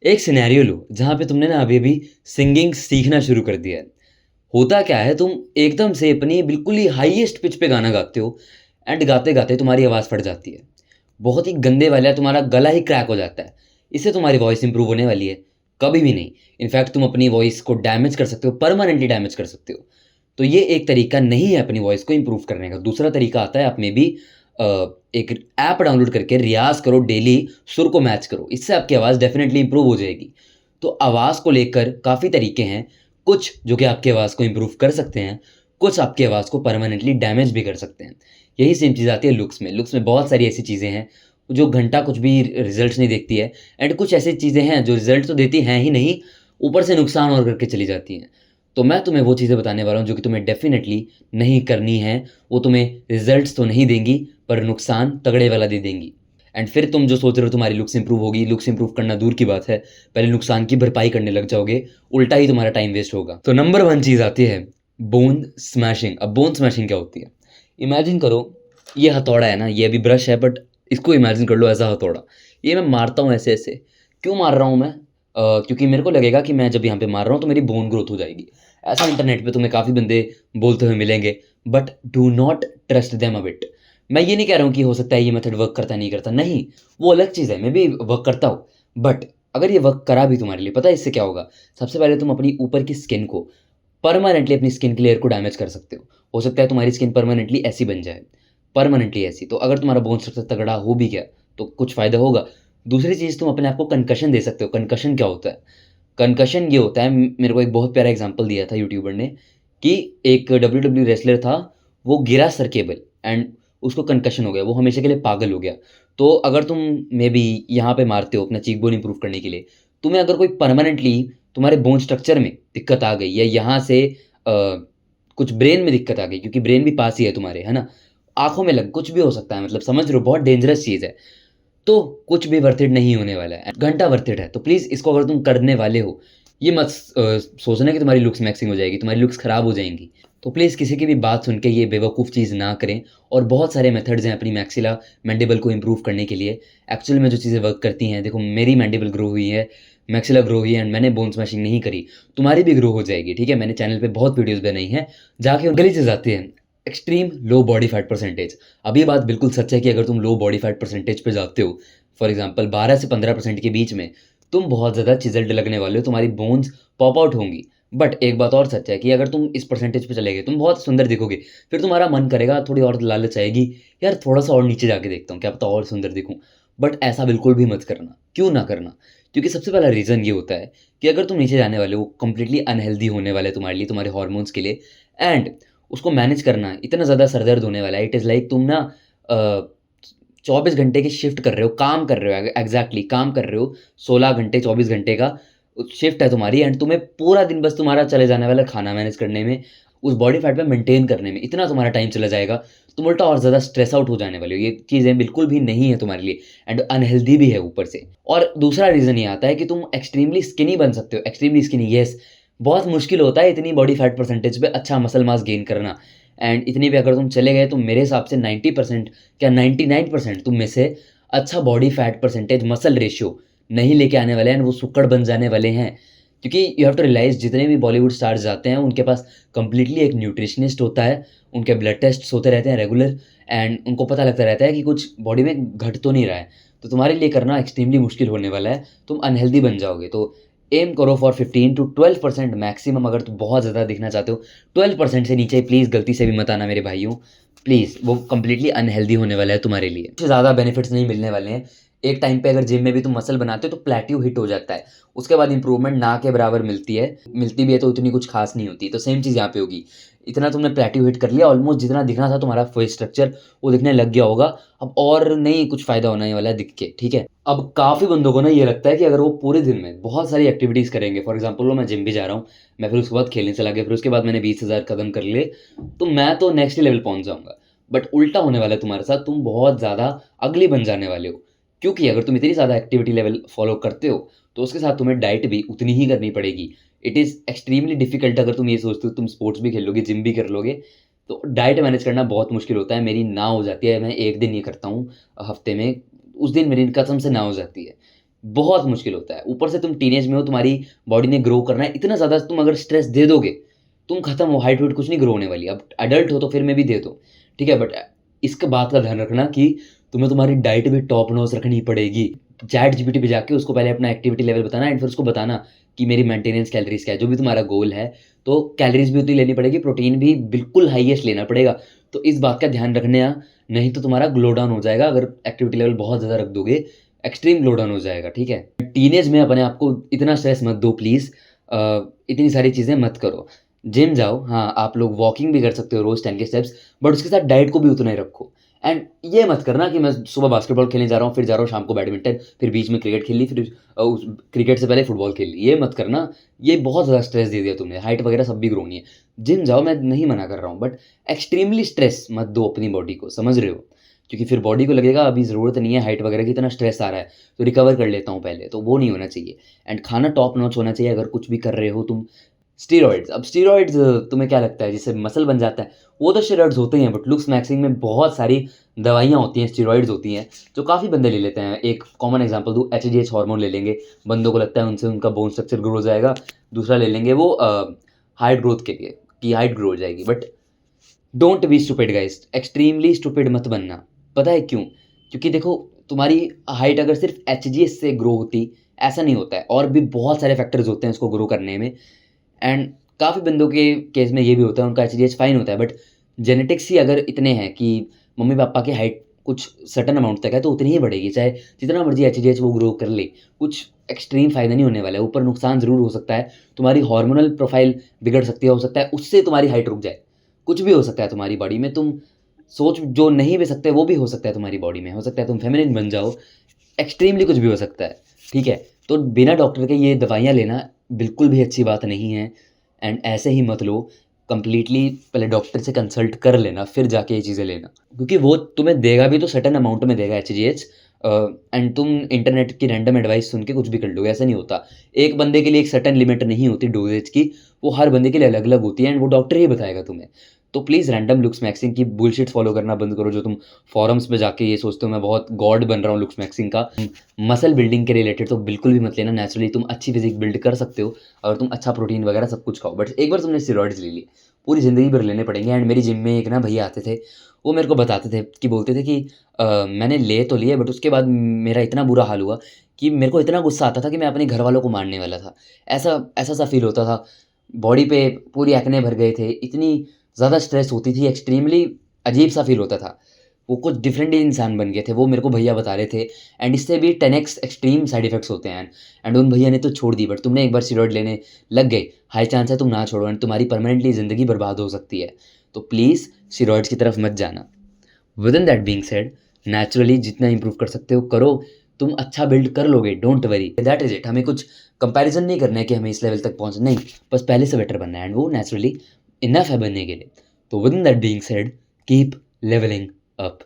एक सिनेरियो लो जहाँ पे तुमने ना अभी-अभी सिंगिंग सीखना शुरू कर दिया है। होता क्या है तुम एकदम से अपनी बिल्कुल ही हाईएस्ट पिच पे गाना गाते हो एंड गाते-गाते तुम्हारी आवाज़ फट जाती है। बहुत ही गंदे वाला तुम्हारा गला ही क्रैक हो जाता है। इससे तुम्हारी वॉइस इम्प्रूव होने वाली है? कभी भी नहीं। इनफैक्ट तुम अपनी वॉइस को डैमेज कर सकते हो, परमानेंटली डैमेज कर सकते हो। तो ये एक तरीका नहीं है अपनी वॉइस को इम्प्रूव करने का। दूसरा तरीका आता है आप में भी अ, एक ऐप डाउनलोड करके रियाज़ करो डेली, सुर को मैच करो। इससे आपकी आवाज़ डेफ़िनेटली इम्प्रूव हो जाएगी। तो आवाज़ को लेकर काफ़ी तरीके हैं। कुछ जो कि आपकी आवाज़ को इम्प्रूव कर सकते हैं, कुछ आपकी आवाज़ को परमानेंटली डैमेज भी कर सकते हैं। यही सेम चीज़ आती है लुक्स में। लुक्स में बहुत सारी ऐसी चीज़ें हैं, जो घंटा कुछ भी रिज़ल्ट्स नहीं देखती है एंड कुछ ऐसी चीज़ें हैं जो रिज़ल्ट तो देती हैं ही नहीं, ऊपर से नुकसान और करके चली जाती हैं। तो मैं तुम्हें वो चीज़ें बताने वाला हूँ जो कि तुम्हें डेफ़िनेटली नहीं करनी है। वो तुम्हें रिज़ल्ट्स तो नहीं देंगी, पर नुकसान तगड़े वाला दे देंगी। एंड फिर तुम जो सोच रहे हो तुम्हारी लुक्स इंप्रूव होगी, लुक्स इंप्रूव करना दूर की बात है, पहले नुकसान की भरपाई करने लग जाओगे, उल्टा ही तुम्हारा टाइम वेस्ट होगा। तो नंबर 1 चीज़ आती है बोन स्मैशिंग। अब बोन स्मैशिंग क्या होती है? इमेजिन करो, ये हथौड़ा है ना, ये अभी ब्रश है बट इसको इमेजिन कर लो एज़ अ हथौड़ा। ये मैं मारता हूँ ऐसे-ऐसे। क्यों मार रहा हूँ मैं? क्योंकि मेरे को लगेगा कि मैं जब यहाँ पे मार रहा हूँ तो मेरी बोन ग्रोथ हो जाएगी। ऐसा इंटरनेट पे तुम्हें काफ़ी बंदे बोलते हुए मिलेंगे, but do not trust them a bit. मैं ये नहीं कह रहा हूँ कि हो सकता है ये मेथड वर्क करता है, नहीं करता, नहीं, वो अलग चीज़ है, मैं भी वर्क करता हूँ। बट अगर ये वर्क करा भी तुम्हारे लिए, पता है इससे क्या होगा? सबसे पहले तुम अपनी ऊपर की स्किन को परमानेंटली, अपनी स्किन की लेयर को डैमेज कर सकते हो। हो सकता है तुम्हारी स्किन परमानेंटली ऐसी बन जाए, परमानेंटली ऐसी। तो अगर तुम्हारा बोन स्ट्रक्चर तगड़ा हो भी गया, तो कुछ फ़ायदा होगा। दूसरी चीज़, तुम अपने आप को कंकशन दे सकते हो। कंकशन क्या होता है? कंकशन ये होता है, मेरे को एक बहुत प्यारा एग्ज़ाम्पल दिया था यूट्यूबर ने, कि एक डब्ल्यूडब्ल्यू रेसलर था, वो गिरा सर केबल एंड उसको कंकशन हो गया, वो हमेशा के लिए पागल हो गया। तो अगर तुम मेबी यहाँ पे मारते हो अपना चीक बोन इम्प्रूव करने के लिए, तुम्हें अगर कोई परमानेंटली तुम्हारे बोन स्ट्रक्चर में दिक्कत आ गई या यहाँ से कुछ ब्रेन में दिक्कत आ गई, क्योंकि ब्रेन भी पास ही है तुम्हारे, है ना? आँखों में लग कुछ भी हो सकता है, मतलब समझ रहे हो, बहुत डेंजरस चीज़ है। तो कुछ भी वर्थ इट नहीं होने वाला है। घंटा वर्थ इट है। तो प्लीज़ इसको अगर तुम करने वाले हो, ये मत सोचना कि तुम्हारी लुक्स मैक्सिंग हो जाएगी, तुम्हारी लुक्स खराब हो जाएँगी। तो प्लीज़ किसी की भी बात सुन के ये बेवकूफ़ चीज़ ना करें। और बहुत सारे मेथड्स हैं अपनी मैक्सिला मैंडिबल को इम्प्रूव करने के लिए। एक्चुअल में जो चीज़ें वर्क करती हैं, देखो मेरी मैंडिबल ग्रो हुई है, मैक्सिला ग्रो हुई है एंड मैंने बोन स्मैशिंग नहीं करी। तुम्हारी भी ग्रो हो जाएगी, ठीक है? मैंने चैनल पे बहुत वीडियोज़ बनाई हैं, जाके अगली चीज़ आती है, extreme low body fat percentage. अब ये बात बिल्कुल सच है कि अगर तुम लो बॉडी फैट परसेंटेज पे जाते हो, फॉर एग्ज़ाम्पल 12 से 15% के बीच में, तुम बहुत ज़्यादा चिज़ल्ड लगने वाले हो, तुम्हारी बोन्स पॉप आउट होंगी। बट एक बात और सच है कि अगर तुम इस परसेंटेज पे चले गए, तुम बहुत सुंदर दिखोगे। फिर तुम्हारा मन करेगा, थोड़ी और लालच आएगी, यार थोड़ा-सा और नीचे जाके देखता हूँ, क्या पता और सुंदर दिखूँ। बट ऐसा बिल्कुल भी मत करना। क्यों ना करना? क्योंकि सबसे पहला रीज़न ये होता है कि अगर तुम नीचे जाने वाले हो, कंप्लीटली अनहेल्दी होने वाला है तुम्हारे लिए, तुम्हारे हार्मोन्स के लिए, एंड उसको मैनेज करना इतना ज़्यादा सर दर्द होने वाला है। इट इज़ लाइक तुम ना अ, 24 घंटे की शिफ्ट कर रहे हो, काम कर रहे हो, एग्ज़ैक्टली काम कर रहे हो, 16 घंटे, 24 घंटे का शिफ्ट है तुम्हारी एंड तुम्हें पूरा दिन बस तुम्हारा चले जाने वाला है खाना मैनेज करने में, उस बॉडी फैट पे मेंटेन करने में, इतना तुम्हारा टाइम चला जाएगा, तुम उल्टा और ज़्यादा स्ट्रेस आउट हो जाने वाले हो। ये चीज़ें बिल्कुल भी नहीं है तुम्हारे लिए एंड अनहेल्दी भी है ऊपर से। और दूसरा रीज़न ये आता है कि तुम एक्सट्रीमली स्किनी बन सकते हो, एक्सट्रीमली स्किनी, येस, बहुत मुश्किल होता है इतनी बॉडी फैट परसेंटेज पे अच्छा मसल मास गेन करना। एंड इतनी भी अगर तुम चले गए तो मेरे हिसाब से 90% क्या 99% तुम में से अच्छा body fat percentage muscle ratio नहीं लेके आने वाले हैं, वो सुक्कड़ बन जाने वाले हैं। क्योंकि यू हैव टू रियलाइज़, जितने भी बॉलीवुड स्टार्स जाते हैं उनके पास कंप्लीटली एक न्यूट्रिशनिस्ट होता है, उनके ब्लड टेस्ट्स होते रहते हैं रेगुलर एंड उनको पता लगता रहता है कि कुछ बॉडी में घट तो नहीं रहा है। तो तुम्हारे लिए करना एक्सट्रीमली मुश्किल होने वाला है, तुम अनहेल्दी बन जाओगे। तो एम करो फॉर 15 टू 12% मैक्सिमम, अगर तुम बहुत ज़्यादा दिखना चाहते हो। 12% से नीचे प्लीज़ गलती से भी मत आना मेरे भाइयों, प्लीज़, वो कंप्लीटली अनहेल्दी होने वाला है तुम्हारे लिए। उससे ज़्यादा बेनिफिट्स नहीं मिलने वाले हैं। एक टाइम पे अगर जिम में भी तुम मसल बनाते हो तो प्लेट्यू हिट हो जाता है, उसके बाद इंप्रूवमेंट ना के बराबर मिलती है, मिलती भी है तो इतनी कुछ खास नहीं होती। तो सेम चीज़ यहाँ पे होगी, इतना तुमने प्लेट्यू हिट कर लिया, ऑलमोस्ट जितना दिखना था तुम्हारा फेस स्ट्रक्चर वो दिखने लग गया होगा। अब और नहीं कुछ फ़ायदा होने वाला है दिख के, ठीक है? अब काफ़ी बंदों को ना ये लगता है कि अगर वो पूरे दिन में बहुत सारी एक्टिविटीज़ करेंगे, फॉर एग्ज़ाम्पल लो मैं जिम भी जा रहा हूँ, मैं फिर उसके बाद खेलने चला गया, फिर उसके बाद मैंने 20,000 कदम कर लिए, तो मैं तो नेक्स्ट लेवल पहुँच जाऊँगा। बट उल्टा होने वाला है तुम्हारे साथ, तुम बहुत ज़्यादा अगली बन जाने वाले हो। क्योंकि अगर तुम इतनी ज़्यादा एक्टिविटी लेवल फ़ॉलो करते हो, तो उसके साथ तुम्हें डाइट भी उतनी ही करनी पड़ेगी। इट इज़ एक्सट्रीमली डिफ़िकल्ट अगर तुम ये सोचते हो तुम स्पोर्ट्स भी खेल लोगे, जिम भी कर लोगे, तो डाइट मैनेज करना बहुत मुश्किल होता है। मेरी ना हो जाती है, मैं 1 दिन ये करता हूँ हफ़्ते में, उस दिन मेरी कसम से ना हो जाती है। बहुत मुश्किल होता है। ऊपर से तुम टीनेज में हो, तुम्हारी बॉडी ने ग्रो करना है, इतना ज़्यादा तुम अगर स्ट्रेस दे दोगे, तुम खत्म हो, हाइट वेट कुछ नहीं ग्रो होने वाली। अब एडल्ट हो तो फिर मैं भी दे दो, ठीक है, बट इसका बात का ध्यान रखना कि तुम्हें तुम्हारी डाइट भी टॉप नॉच रखनी पड़ेगी। चैट जीपीटी पे जाके उसको पहले अपना एक्टिविटी लेवल बताना एंड फिर उसको बताना कि मेरी मेंटेनेंस कैलोरीज क्या है, जो भी तुम्हारा गोल है। तो कैलोरीज भी उतनी लेनी पड़ेगी, प्रोटीन भी बिल्कुल हाईएस्ट लेना पड़ेगा। तो इस बात का ध्यान रखना, नहीं तो तुम्हारा ग्लो डाउन हो जाएगा। अगर एक्टिविटी लेवल बहुत ज़्यादा रख दोगे, एक्सट्रीम ग्लो डाउन हो जाएगा, ठीक है। टीनेज में अपने आप को इतना स्ट्रेस मत दो प्लीज़, इतनी सारी चीज़ें मत करो। जिम जाओ, हाँ, आप लोग वॉकिंग भी कर सकते हो रोज़ 10 के स्टेप्स, बट उसके साथ डाइट को भी उतना ही रखो। एंड ये मत करना कि मैं सुबह बास्केटबॉल खेलने जा रहा हूँ, फिर जा रहा हूँ शाम को बैडमिंटन, फिर बीच में क्रिकेट खेल ली, फिर उस क्रिकेट से पहले फुटबॉल खेल ली। ये मत करना, ये बहुत ज़्यादा स्ट्रेस दे दिया तुमने। हाइट वगैरह सब भी ग्रो नहीं है। जिम जाओ, मैं नहीं मना कर रहा हूँ, बट एक्सट्रीमली स्ट्रेस मत दो अपनी बॉडी को, समझ रहे हो? क्योंकि फिर बॉडी को लगेगा अभी ज़रूरत नहीं है हाइट वगैरह की, इतना स्ट्रेस आ रहा है तो रिकवर कर लेता हूँ पहले, तो वो नहीं होना चाहिए। एंड खाना टॉप नॉच होना चाहिए अगर कुछ भी कर रहे हो तुम। स्टेरॉइड्स, अब स्टेरॉइड्स तुम्हें क्या लगता है जिससे मसल बन जाता है? वो तो स्टेरॉइड्स होते ही हैं, बट लुक्स मैक्सिंग में बहुत सारी दवाइयाँ होती हैं, स्टेरॉइड्स होती हैं, जो काफ़ी बंदे ले लेते हैं। एक कॉमन एग्जांपल दूँ, एचजीएच हार्मोन ले लेंगे, बंदों को लगता है उनसे उनका बोन स्ट्रक्चर ग्रो हो जाएगा। दूसरा ले लेंगे वो हाइट ग्रोथ के लिए, कि हाइट ग्रो हो जाएगी। But don't be stupid guys, extremely stupid मत बनना। पता है क्यों? क्योंकि देखो, तुम्हारी हाइट अगर सिर्फ एचजीएच से ग्रो होती, ऐसा नहीं होता है, और भी बहुत सारे फैक्टर्स होते हैं इसको ग्रो करने में। एंड काफ़ी बंदों के केस में ये भी होता है, उनका एचजीएच फाइन होता है, बट जेनेटिक्स ही अगर इतने हैं कि मम्मी पापा की हाइट कुछ सर्टेन अमाउंट तक है, तो उतनी ही बढ़ेगी, चाहे जितना मर्जी एचजीएच वो ग्रो कर ले। कुछ एक्सट्रीम फ़ायदा नहीं होने वाला है, ऊपर नुकसान ज़रूर हो सकता है। तुम्हारी हार्मोनल प्रोफाइल बिगड़ सकती है, हो सकता है उससे तुम्हारी हाइट रुक जाए। कुछ भी हो सकता है तुम्हारी बॉडी में, तुम सोच जो नहीं भी सकते वो भी हो सकता है तुम्हारी बॉडी में। हो सकता है तुम फेमिनिन बन जाओ, एक्सट्रीमली कुछ भी हो सकता है, ठीक है। तो बिना डॉक्टर के ये दवाइयाँ लेना बिल्कुल भी अच्छी बात नहीं है। एंड ऐसे ही मत लो, कंप्लीटली पहले डॉक्टर से कंसल्ट कर लेना, फिर जाके ये चीज़ें लेना, क्योंकि वो तुम्हें देगा भी तो सर्टेन अमाउंट में देगा एचजीएच। एंड तुम इंटरनेट की रैंडम एडवाइस सुन के कुछ भी कर लोगे, ऐसा नहीं होता। एक बंदे के लिए एक सर्टेन लिमिट नहीं होती डोजेज की, वो हर बंदे के लिए अलग अलग होती है, एंड वो डॉक्टर ही बताएगा तुम्हें। तो प्लीज़ रैंडम लुक्स मैक्सिंग की बुलशिट फॉलो करना बंद करो, जो तुम फॉरम्स पे जाके ये सोचते हो मैं बहुत गॉड बन रहा हूँ लुक्स मैक्सिंग का। मसल बिल्डिंग के रिलेटेड तो बिल्कुल भी मत लेना। नेचुरली तुम अच्छी फिजिक बिल्ड कर सकते हो अगर तुम अच्छा प्रोटीन वगैरह सब कुछ खाओ, बट एक बार तुमने स्टेरॉइड्स ले लिए, पूरी ज़िंदगी भर लेने पड़ेंगे। एंड मेरी जिम में एक ना भैया आते थे, वो मेरे को बताते थे कि बोलते थे कि मैंने ले तो लिए, बट उसके बाद मेरा इतना बुरा हाल हुआ कि मेरे को इतना गुस्सा आता था कि मैं अपने घर वालों को मारने वाला था। ऐसा ऐसा सा फील होता था, बॉडी पे पूरी एक्ने भर गए थे, इतनी ज़्यादा स्ट्रेस होती थी, एक्सट्रीमली अजीब सा फील होता था। वो कुछ डिफरेंट ही इंसान बन गए थे, वो मेरे को भैया बता रहे थे। एंड इससे भी 10x एक्सट्रीम साइड इफेक्ट्स होते हैं। एंड उन भैया ने तो छोड़ दी, बट तुमने एक बार स्टेरॉइड लेने लग गए, हाई चांस है तुम ना छोड़ो, एंड तुम्हारी परमानेंटली ज़िंदगी बर्बाद हो सकती है। तो प्लीज़ स्टेरॉइड्स की तरफ मत जाना। With in that being said, naturally जितना इंप्रूव कर सकते हो करो, तुम अच्छा बिल्ड कर लोगे, don't worry, that is it. हमें कुछ कंपैरिजन नहीं करना है कि हमें इस लेवल तक पहुंचना, नहीं, बस पहले से बेटर बनना है, एंड वो नेचुरली इनफ है बनने के लिए। तो with in that being said, keep levelling up.